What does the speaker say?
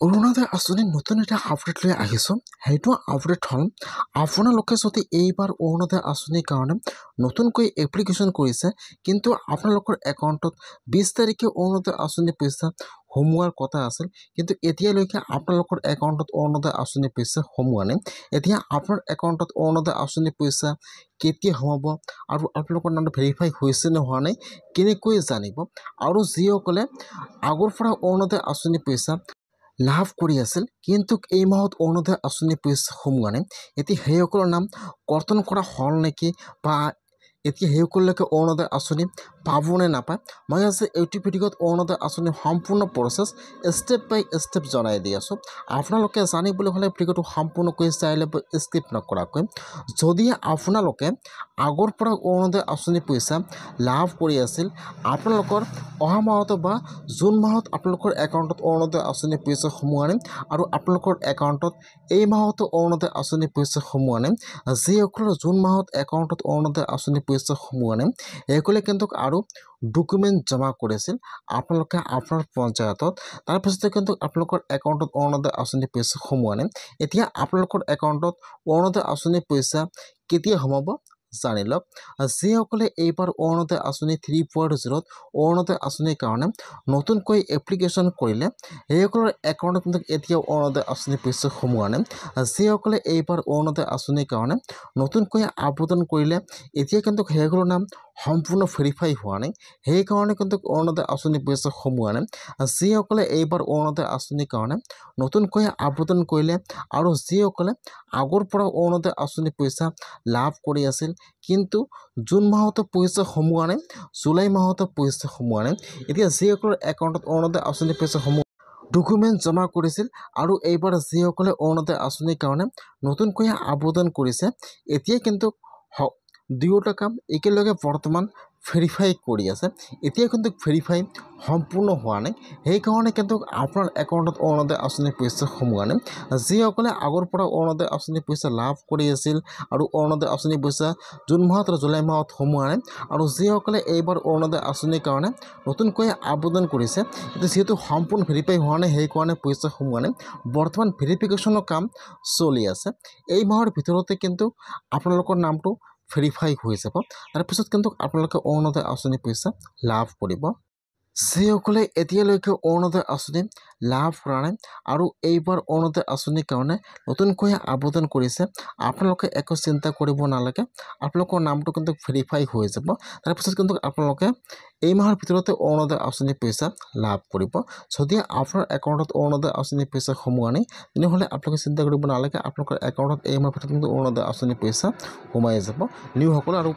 অৰুণোদয় আঁচনিৰ নতুন এটা আপডেট লৈ আহিছোঁ। সেইটো আপডেট হ'ল আপোনালোকে যদি এইবাৰ অৰুণোদয় আঁচনিৰ কাৰণে নতুনকৈ এপ্লিকেশ্যন কৰিছে, কিন্তু আপোনালোকৰ একাউণ্টত 20 তাৰিখে অৰুণোদয় আঁচনিৰ পইচা সোমোৱাৰ কথা আছিল, কিন্তু এতিয়ালৈকে আপোনালোকৰ একাউণ্টত অৰুণোদয় আঁচনিৰ পইচা সোমোৱা নাই। এতিয়া আপোনাৰ একাউণ্টত অৰুণোদয় আঁচনিৰ পইচা কেতিয়া সোমাব আৰু আপোনালোকৰ নামটো ভেৰিফাই হৈছে নে হোৱা নাই কেনেকৈ জানিব? আৰু যিসকলে আগৰ পৰা অৰুণোদয় আঁচনিৰ পইচা লাভ কৰি আছিল, কিন্তু এই মাহত অৰুণোদয় আঁচনিৰ পইচা সোমোৱা নাই, এতিয়া সেইসকলৰ নাম কৰ্তন কৰা হ'ল নেকি বা এতিয়া সেইসকললৈকে অৰুণোদয় আঁচনি পাবনে নাপায়? মই আজি এইটো ভিডিঅ'ত অৰুণোদয় আঁচনিৰ সম্পূৰ্ণ প্ৰচেছ ষ্টেপ বাই ষ্টেপ জনাই দি আছোঁ। আপোনালোকে জানিবলৈ হ'লে ভিডিঅ'টো সম্পূৰ্ণকৈ চাই ল'ব, স্কিপ নকৰাকৈ। যদি আপোনালোকে আগৰ পৰা অৰুণোদয় আঁচনিৰ পইচা লাভ কৰি আছিল, আপোনালোকৰ অহা মাহত বা জুন মাহত আপোনালোকৰ একাউণ্টত অৰুণোদয় আঁচনিৰ পইচা সোমোৱা নাই আৰু আপোনালোকৰ একাউণ্টত এই মাহতো অৰুণোদয় আঁচনিৰ পইচা সোমোৱা নাই, যিসকলৰ জুন মাহত একাউণ্টত অৰুণোদয় আঁচনিৰ পইচা সোমোৱা নাই, এইসকলে কিন্তু আৰু ডকুমেণ্ট জমা কৰিছিল আপোনালোকে আপোনাৰ পঞ্চায়তত, তাৰপিছতে কিন্তু আপোনালোকৰ একাউণ্টত অৰুণোদয় আঁচনিৰ পইচা সোমোৱা নাই। এতিয়া আপোনালোকৰ একাউণ্টত অৰুণোদয় আঁচনিৰ পইচা কেতিয়া সোমাব জানি লওক। যিসকলে এইবাৰ অৰুণোদয় আঁচনি 3.0 অৰুণোদয় আঁচনিৰ কাৰণে নতুনকৈ এপ্লিকেশ্যন কৰিলে, সেইসকলৰ একাউণ্টত কিন্তু এতিয়াও অৰুণোদয় আঁচনিৰ পইচা সোমোৱা নাই। যিসকলে এইবাৰ অৰুণোদয় আঁচনিৰ কাৰণে নতুনকৈ আবেদন কৰিলে, এতিয়া কিন্তু সেইসকলৰ নাম সম্পূৰ্ণ ভেৰিফাই হোৱা নাই, সেইকাৰণে কিন্তু অৰুণোদয় আঁচনিৰ পইচা সোমোৱা নাই। যিসকলে এইবাৰ অৰুণোদয় আঁচনিৰ কাৰণে নতুনকৈ আবেদন কৰিলে আৰু যিসকলে আগৰ পৰা অৰুণোদয় আঁচনিৰ পইচা লাভ কৰি আছিল, কিন্তু জুন মাহতো পইচা সোমোৱা নাই, জুলাই মাহতো পইচা সোমোৱা নাই, এতিয়া যিসকলৰ একাউণ্টত অৰুণোদয় আঁচনিৰ পইচা ডকুমেণ্ট জমা কৰিছিল আৰু এইবাৰ যিসকলে অৰুণোদয় আঁচনিৰ কাৰণে নতুনকৈ আবেদন কৰিছে, এতিয়া কিন্তু দুয়োটা কাম একেলগে বৰ্তমান ভেৰিফাই কৰি আছে। এতিয়া কিন্তু ভেৰিফাই সম্পূৰ্ণ হোৱা নাই, সেইকাৰণে কিন্তু আপোনাৰ একাউণ্টত অৰুণোদয় আঁচনিৰ পইচা সোমোৱা নাই। যিসকলে আগৰ পৰা অৰুণোদয় আঁচনিৰ পইচা লাভ কৰি আছিল আৰু অৰুণোদয় আঁচনিৰ পইচা জুন মাহত আৰু জুলাই মাহত সোমোৱা নাই, আৰু যিসকলে এইবাৰ অৰুণোদয় আঁচনিৰ কাৰণে নতুনকৈ আবেদন কৰিছে, এতিয়া যিহেতু সম্পূৰ্ণ ভেৰিফাই হোৱা নাই, সেইকাৰণে পইচা সোমোৱা নাই, বৰ্তমান ভেৰিফিকেশ্যনৰ কাম চলি আছে। এই মাহৰ ভিতৰতে কিন্তু আপোনালোকৰ নামটো ভেৰিফাই হৈ যাব, তাৰপিছত কিন্তু আপোনালোকে অৰুণোদয় আঁচনিৰ পইচা লাভ কৰিব। যিসকলে এতিয়ালৈকে অৰুণোদয় আঁচনি লাভ কৰা নাই আৰু এইবাৰ অৰুণোদয় আঁচনিৰ কাৰণে নতুনকৈ আবেদন কৰিছে, আপোনালোকে একো চিন্তা কৰিব নালাগে, আপোনালোকৰ নামটো কিন্তু ভেৰিফাই হৈ যাব, তাৰপিছত কিন্তু আপোনালোকে এই মাহৰ ভিতৰতে অৰুণোদয় আঁচনিৰ পইচা লাভ কৰিব। যদি আপোনাৰ একাউণ্টত অৰুণোদয় আঁচনিৰ পইচা সোমোৱা নাই, তেনেহ'লে আপোনালোকে চিন্তা কৰিব নালাগে, আপোনালোকৰ একাউণ্টত এই মাহৰ ভিতৰত কিন্তু অৰুণোদয় আঁচনিৰ পইচা সোমাই যাব নিউসকল। আৰু